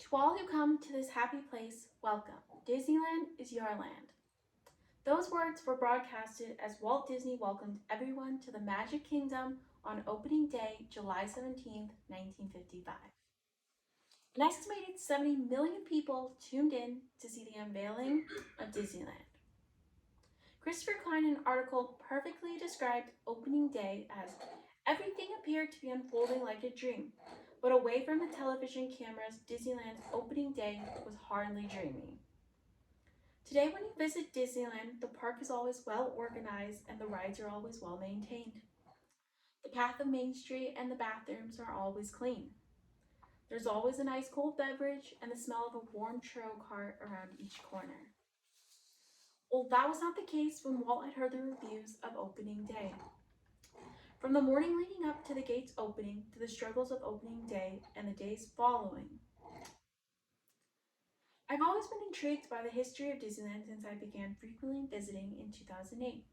To all who come to this happy place, welcome. Disneyland is your land. Those words were broadcasted as Walt Disney welcomed everyone to the Magic Kingdom on opening day, July 17th, 1955. An estimated 70 million people tuned in to see the unveiling of Disneyland. Christopher Klein in an article perfectly described opening day as everything appeared to be unfolding like a dream, but away from the television cameras, Disneyland's opening day was hardly dreamy. Today, when you visit Disneyland, the park is always well organized and the rides are always well maintained. The path of Main Street and the bathrooms are always clean. There's always an ice cold beverage and the smell of a warm churro cart around each corner. Well, that was not the case when Walt had heard the reviews of opening day. From the morning leading up to the gates opening to the struggles of opening day and the days following, I've always been intrigued by the history of Disneyland since I began frequently visiting in 2008.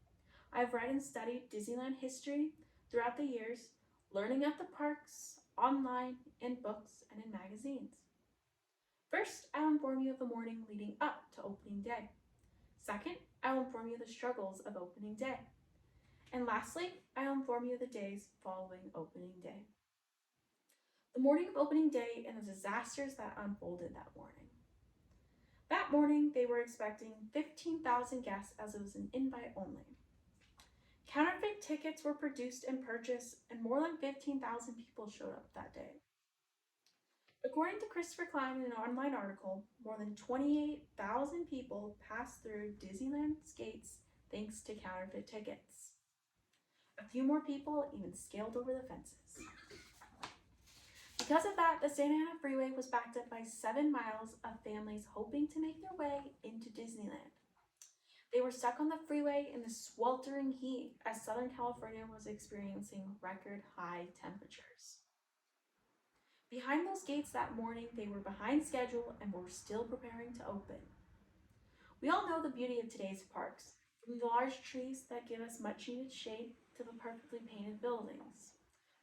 I've read and studied Disneyland history throughout the years, learning at the parks, online, in books, and in magazines. First, I'll inform you of the morning leading up to opening day. Second, I'll inform you of the struggles of opening day. And lastly, I'll inform you of the days following opening day. The morning of opening day and the disasters that unfolded that morning. That morning, they were expecting 15,000 guests as it was an invite only. Counterfeit tickets were produced and purchased, and more than 15,000 people showed up that day. According to Christopher Klein in an online article, more than 28,000 people passed through Disneyland's gates thanks to counterfeit tickets. A few more people even scaled over the fences. Because of that, the Santa Ana Freeway was backed up by 7 miles of families hoping to make their way into Disneyland. They were stuck on the freeway in the sweltering heat as Southern California was experiencing record high temperatures. Behind those gates that morning, they were behind schedule and were still preparing to open. We all know the beauty of today's parks, from the large trees that give us much needed shade to the perfectly painted buildings.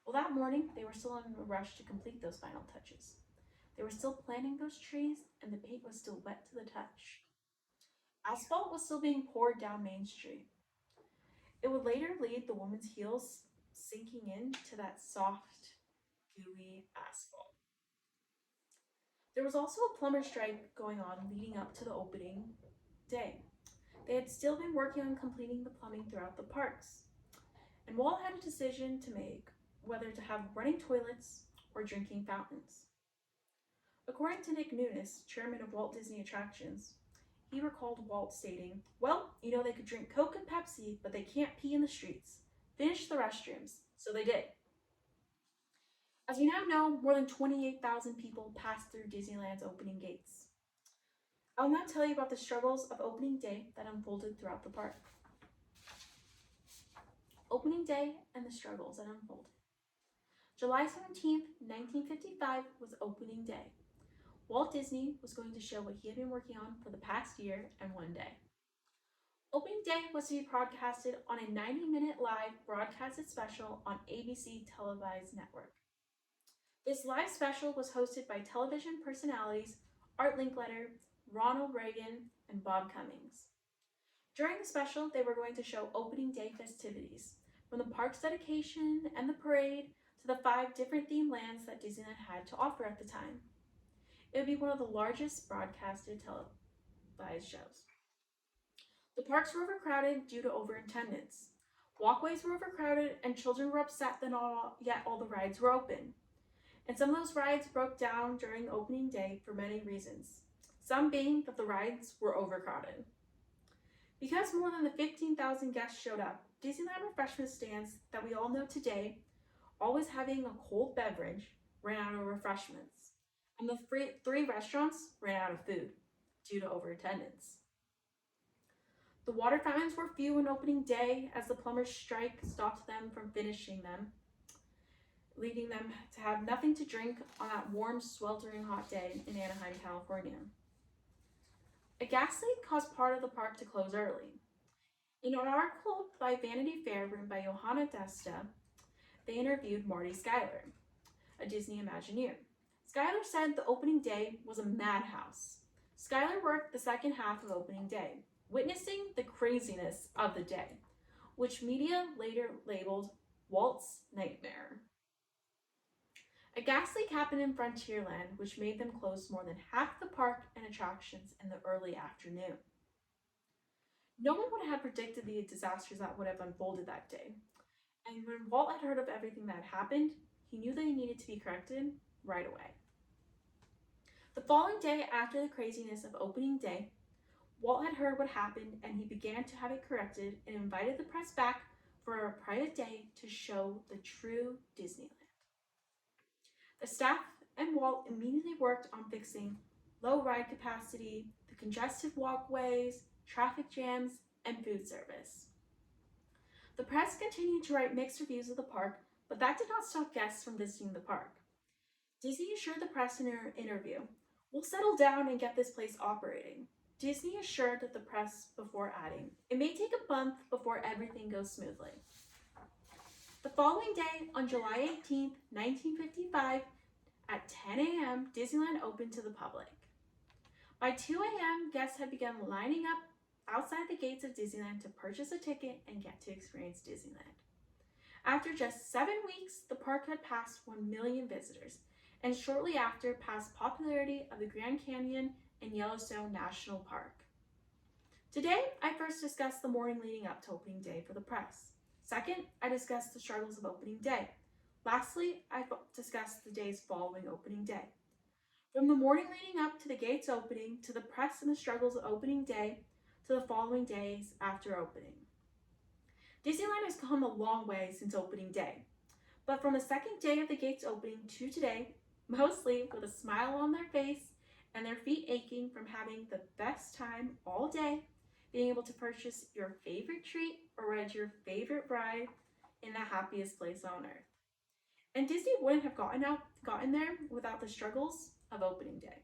Well, that morning, they were still in a rush to complete those final touches. They were still planting those trees, and the paint was still wet to the touch. Asphalt was still being poured down Main Street. It would later leave the woman's heels sinking into that soft, gooey asphalt. There was also a plumber strike going on leading up to the opening day. They had still been working on completing the plumbing throughout the parks. And Walt had a decision to make, whether to have running toilets or drinking fountains. According to Nick Nunes, chairman of Walt Disney Attractions, he recalled Walt stating, "Well, they could drink Coke and Pepsi, but they can't pee in the streets. Finish the restrooms." So they did. As we now know, more than 28,000 people passed through Disneyland's opening gates. I'll now tell you about the struggles of opening day that unfolded throughout the park. Opening day and the struggles that unfolded. July 17th, 1955 was opening day. Walt Disney was going to show what he had been working on for the past year and one day. Opening day was to be broadcasted on a 90-minute live broadcasted special on ABC televised network. This live special was hosted by television personalities Art Linkletter, Ronald Reagan, and Bob Cummings. During the special, they were going to show opening day festivities, from the park's dedication and the parade to the 5 different themed lands that Disneyland had to offer at the time. It would be one of the largest broadcasted televised shows. The parks were overcrowded due to overattendance. Walkways were overcrowded and children were upset that yet all the rides were open. And some of those rides broke down during opening day for many reasons, some being that the rides were overcrowded. Because more than the 15,000 guests showed up, Disneyland refreshment stands that we all know today, always having a cold beverage, ran out of refreshments, and the 3 restaurants ran out of food due to overattendance. The water fountains were few on opening day as the plumber's strike stopped them from finishing them, leading them to have nothing to drink on that warm, sweltering hot day in Anaheim, California. A gas leak caused part of the park to close early. In an article by Vanity Fair written by Johanna Desta, they interviewed Marty Schuyler, a Disney Imagineer. Schuyler said the opening day was a madhouse. Schuyler worked the second half of opening day, witnessing the craziness of the day, which media later labeled Walt's nightmare. A gas leak happened in Frontierland, which made them close more than half the park and attractions in the early afternoon. No one would have predicted the disasters that would have unfolded that day, and when Walt had heard of everything that had happened, he knew that he needed to be corrected right away. The following day, after the craziness of opening day, Walt had heard what happened and he began to have it corrected and invited the press back for a private day to show the true Disneyland. The staff and Walt immediately worked on fixing low ride capacity, the congested walkways, traffic jams, and food service. The press continued to write mixed reviews of the park, but that did not stop guests from visiting the park. Disney assured the press in her interview, "We'll settle down and get this place operating." Disney assured the press before adding, "It may take a month before everything goes smoothly." The following day, on July 18, 1955, at 10 a.m., Disneyland opened to the public. By 2 a.m., guests had begun lining up outside the gates of Disneyland to purchase a ticket and get to experience Disneyland. After just 7 weeks, the park had passed 1 million visitors, and shortly after passed popularity of the Grand Canyon and Yellowstone National Park. Today, I first discussed the morning leading up to opening day for the press. Second, I discussed the struggles of opening day. Lastly, I discussed the days following opening day. From the morning leading up to the gates opening, to the press and the struggles of opening day, to the following days after opening. Disneyland has come a long way since opening day, but from the second day of the gates opening to today, mostly with a smile on their face and their feet aching from having the best time all day, being able to purchase your favorite treat or ride your favorite ride in the happiest place on earth. And Disney wouldn't have gotten there without the struggles of opening day.